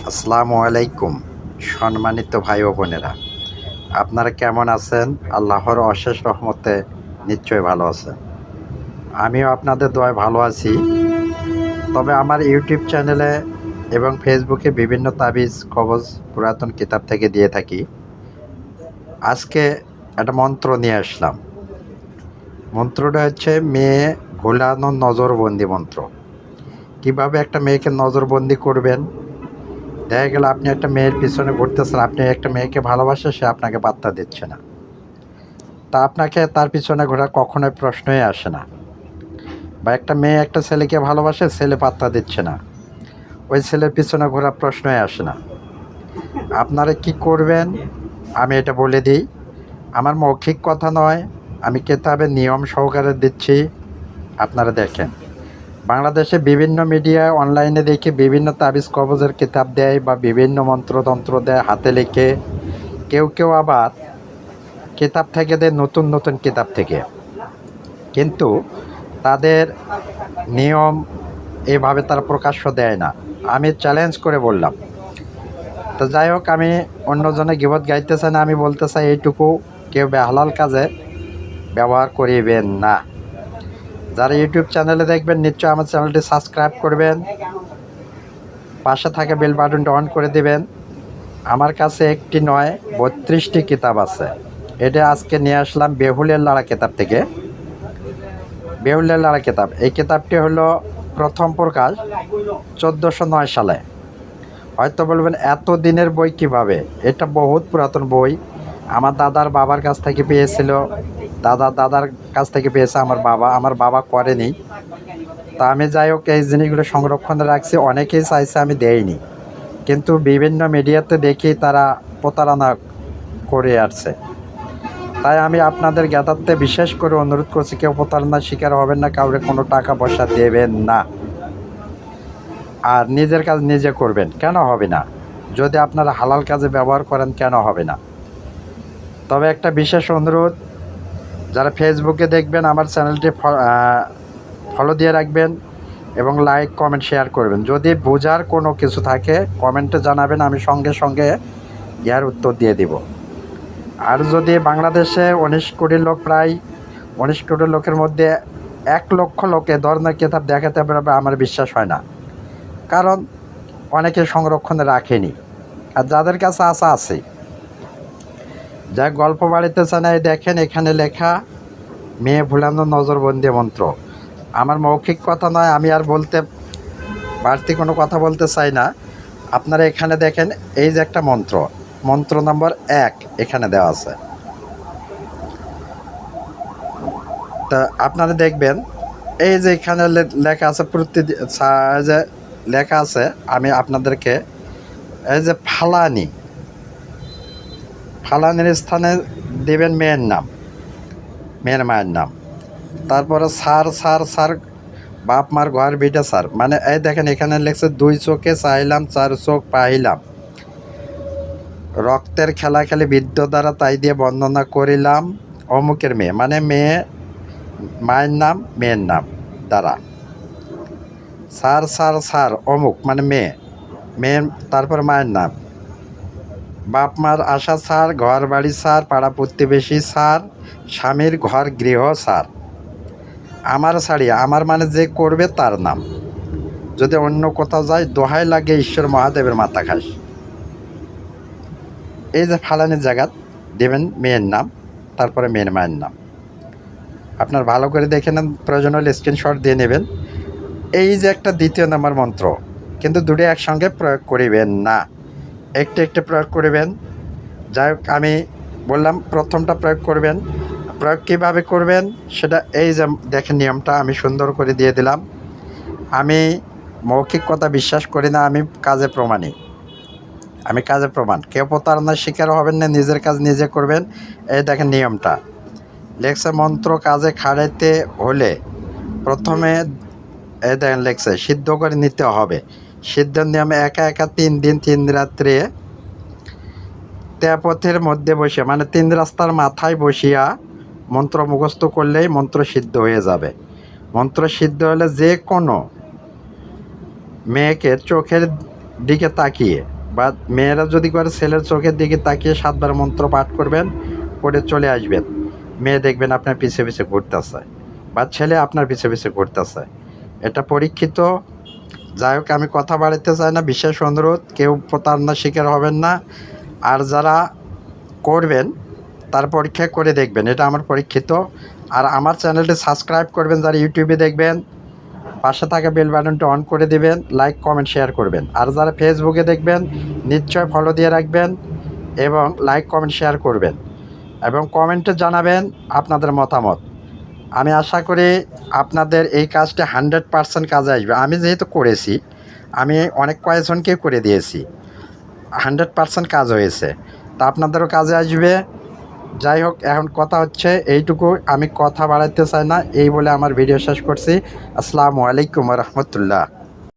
আসসালামু আলাইকুম সম্মানিত ভাই ও বোনেরা, আপনারা কেমন আছেন? আল্লাহর অশেষ রহমতে নিশ্চয়ই ভালো আছেন। আমিও আপনাদের দোয়ায় ভালো আছি। তবে আমার ইউটিউব চ্যানেলে এবং ফেসবুকে বিভিন্ন তাবিজ কবজ পুরাতন কিতাব থেকে দিয়ে থাকি। আজকে একটা মন্ত্র নিয়ে আসলাম। মন্ত্রটা হচ্ছে মেয়ে ভোলানো নজরবন্দি মন্ত্র। কিভাবে একটা মেয়েকে নজরবন্দি করবেন? দেখা গেল আপনি একটা মেয়ের পিছনে ঘুরতেছেন, আপনি একটা মেয়েকে ভালোবাসে, সে আপনাকে পাত্তা দিচ্ছে না, তা আপনাকে তার পিছনে ঘোরা কখনোই প্রশ্নই আসে না। বা একটা মেয়ে একটা ছেলেকে ভালোবাসে, ছেলে পাত্তা দিচ্ছে না, ওই ছেলের পিছনে ঘোরা প্রশ্নই আসে না। আপনারা কি করবেন আমি এটা বলে দিই। আমার মৌখিক কথা নয়, আমি কেতাবে নিয়ম সহকারে দিচ্ছি, আপনারা দেখেন। বাংলাদেশে বিভিন্ন মিডিয়ায় অনলাইনে দেখি বিভিন্ন তাবিজ কবজের কিতাব দেয় বা বিভিন্ন মন্ত্রতন্ত্র দেয় হাতে লিখে। কেউ কেউ আবার কিতাব থেকে দেয়, নতুন নতুন কিতাব থেকে, কিন্তু তাদের নিয়ম এভাবে তারা প্রকাশ্য দেয় না। আমি চ্যালেঞ্জ করে বললাম। তো যাই হোক, আমি অন্যজনে গিবত গাইতে চাই না, আমি বলতে চাই এইটুকু, কেউ বেহালাল কাজে ব্যবহার করিবেন না। যারা ইউটিউব চ্যানেলে দেখবেন নিশ্চয়ই আমার চ্যানেলটি সাবস্ক্রাইব করবেন, পাশে থাকা বেল বাটনটা অন করে দেবেন। আমার কাছে একটি নয় 32টি কিতাব আছে। এটা আজকে নিয়ে আসলাম বেহুলের লাড়া কিতাব থেকে। বেহুলের লাড়া কিতাব, এই কিতাবটি হলো প্রথম প্রকাশ 1409 সালে। হয়তো বলবেন এত দিনের বই কিভাবে? এটা বহুত পুরাতন বই। আমার দাদার বাবার কাছ থেকে পেয়েছিল, দাদার কাছ থেকে পেয়েছে আমার বাবা করেনি। তা আমি যাই হোক এই জিনিসগুলো সংরক্ষণে রাখছি। অনেকেই চাইছে, আমি দেইনি, কিন্তু বিভিন্ন মিডিয়াতে দেখি তারা প্রতারণা করে আসছে। তাই আমি আপনাদের জ্ঞাতার্থে বিশেষ করে অনুরোধ করছি, কেউ প্রতারণার শিকার হবেন না, কাউরে কোনো টাকা পয়সা দেবেন না। আর নিজের কাজ নিজে করবেন। কেন হবে না? যদি আপনারা হালাল কাজে ব্যবহার করেন, কেন হবে না? তবে একটা বিশেষ অনুরোধ, যারা ফেসবুকে দেখবেন আমার চ্যানেলটি ফলো দিয়ে রাখবেন এবং লাইক কমেন্ট শেয়ার করবেন। যদি বোঝার কোনো কিছু থাকে কমেন্টে জানাবেন, আমি সঙ্গে সঙ্গে ইয়ার উত্তর দিয়ে দিব। আর যদি বাংলাদেশে 19 কোটি লোক, প্রায় 19 কোটি লোকের মধ্যে 1 লক্ষ লোকে ধরনের কিতাব দেখাতে পারবে, আমার বিশ্বাস হয় না। কারণ অনেকে সংরক্ষণে রাখেনি, আর যাদের কাছে আছে। যা গল্প বাড়িতে চায় না, দেখেন এখানে লেখা মেয়ে ভুলানো নজরবন্দি মন্ত্র। আমার মৌখিক কথা নয়, আমি আর বাড়তি কোনো কথা বলতে চাই না। আপনারা এখানে দেখেন, এই যে একটা মন্ত্র নম্বর 1 এখানে দেওয়া আছে। তা আপনারা দেখবেন, এই যে এখানে লেখা আছে, যে লেখা আছে, আমি আপনাদেরকে এই যে ফালানির স্থানে দেবেন মেয়ের মায়ের নাম। তারপরে সার বাপ মার ঘর বিটা সার, মানে এই দেখেন এখানে লেখছে 2 চোখে চাইলাম 4 চোখ পাইলাম, রক্তের খেলা খেলে বিদ্য দ্বারা তাই দিয়ে বর্ণনা করিলাম অমুকের মেয়ে, মানে মায়ের নাম মেয়ের নাম দ্বারা। সার অমুক মানে মেয়ে, তারপর মায়ের নাম, বাপ মার আশা সার, ঘর বাড়ি সার, পাড়া প্রতিবেশী সার, স্বামীর ঘর গৃহ সার, আমার ছাড়িয়া, আমার মানে যে করবে তার নাম, যদি অন্য কোথাও যায় দোহাই লাগে ঈশ্বর মহাদেবের মাথা খাস। এই যে ফালানির জায়গা দেবেন মেয়ের নাম, তারপরে মেয়ের মায়ের নাম। আপনার ভালো করে দেখে নেন, প্রয়োজন হলে স্ক্রিনশট দিয়ে নেবেন। এই যে একটা 2য় নাম্বার মন্ত্র, কিন্তু দুটো একসঙ্গে প্রয়োগ করিবেন না, একটু প্রয়োগ করিবেন। যাই হোক, আমি বললাম প্রথমটা প্রয়োগ করবেন। প্রয়োগ কীভাবে করবেন সেটা এই যে দেখেন, নিয়মটা আমি সুন্দর করে দিয়ে দিলাম। আমি মৌখিক কথা বিশ্বাস করি না, আমি কাজে প্রমাণ। কেউ প্রতারণার শিকার হবেন না, নিজের কাজ নিজে করবেন। এই দেখেন নিয়মটা লেখছে, মন্ত্র কাজে খাড়াইতে হলে প্রথমে এই দেখেন লেখছে সিদ্ধ করে নিতে হবে। সিদ্ধের নিয়মে একা 3 দিন 3 রাত্রে তেপথের মধ্যে বসে, মানে 3 রাস্তার মাথায় বসিয়া মন্ত্র মুখস্থ করলেই মন্ত্র সিদ্ধ হয়ে যাবে। মন্ত্র সিদ্ধ হলে যে কোনো মেয়েকে চোখের দিকে তাকিয়ে বা মেয়েরা যদি করে ছেলের চোখের দিকে তাকিয়ে 7 বার মন্ত্র পাঠ করবেন, করে চলে আসবেন। মেয়ে দেখবেন আপনার পিছে পিছে ঘুরতেছে, বা ছেলে আপনার পিছে পিছে ঘুরতেছে। এটা পরীক্ষিত। যাই হোক, আমি কথা বাড়াতে চাই না, বিশেষ অনুরোধ, কেউ প্রতারণার শিকার হবেন না। আর যারা করবেন তার পরীক্ষা করে দেখবেন, এটা আমার পরীক্ষিত। আর আমার চ্যানেলটি সাবস্ক্রাইব করবেন যারা ইউটিউবে দেখবেন, পাশে থাকা বেল বাটনটি অন করে দিবেন, লাইক কমেন্ট শেয়ার করবেন। আর যারা ফেসবুকে দেখবেন নিশ্চয় ফলো দিয়ে রাখবেন এবং লাইক কমেন্ট শেয়ার করবেন এবং কমেন্টে জানাবেন আপনাদের মতামত। আমি আশা করি আপনাদের এই কাজটা 100% কাজে আসবে। আমি যেহেতু করেছি, আমি অনেক কয়েকজনকে করে দিয়েছি, 100% কাজ হয়েছে, তা আপনাদেরও কাজে আসবে। যাই হোক, এখন কথা হচ্ছে এইটুকু, আমি কথা বাড়াইতে চাই না, এই বলে আমার ভিডিও শেষ করছি। আসসালামু আলাইকুম রহমতুল্লাহ।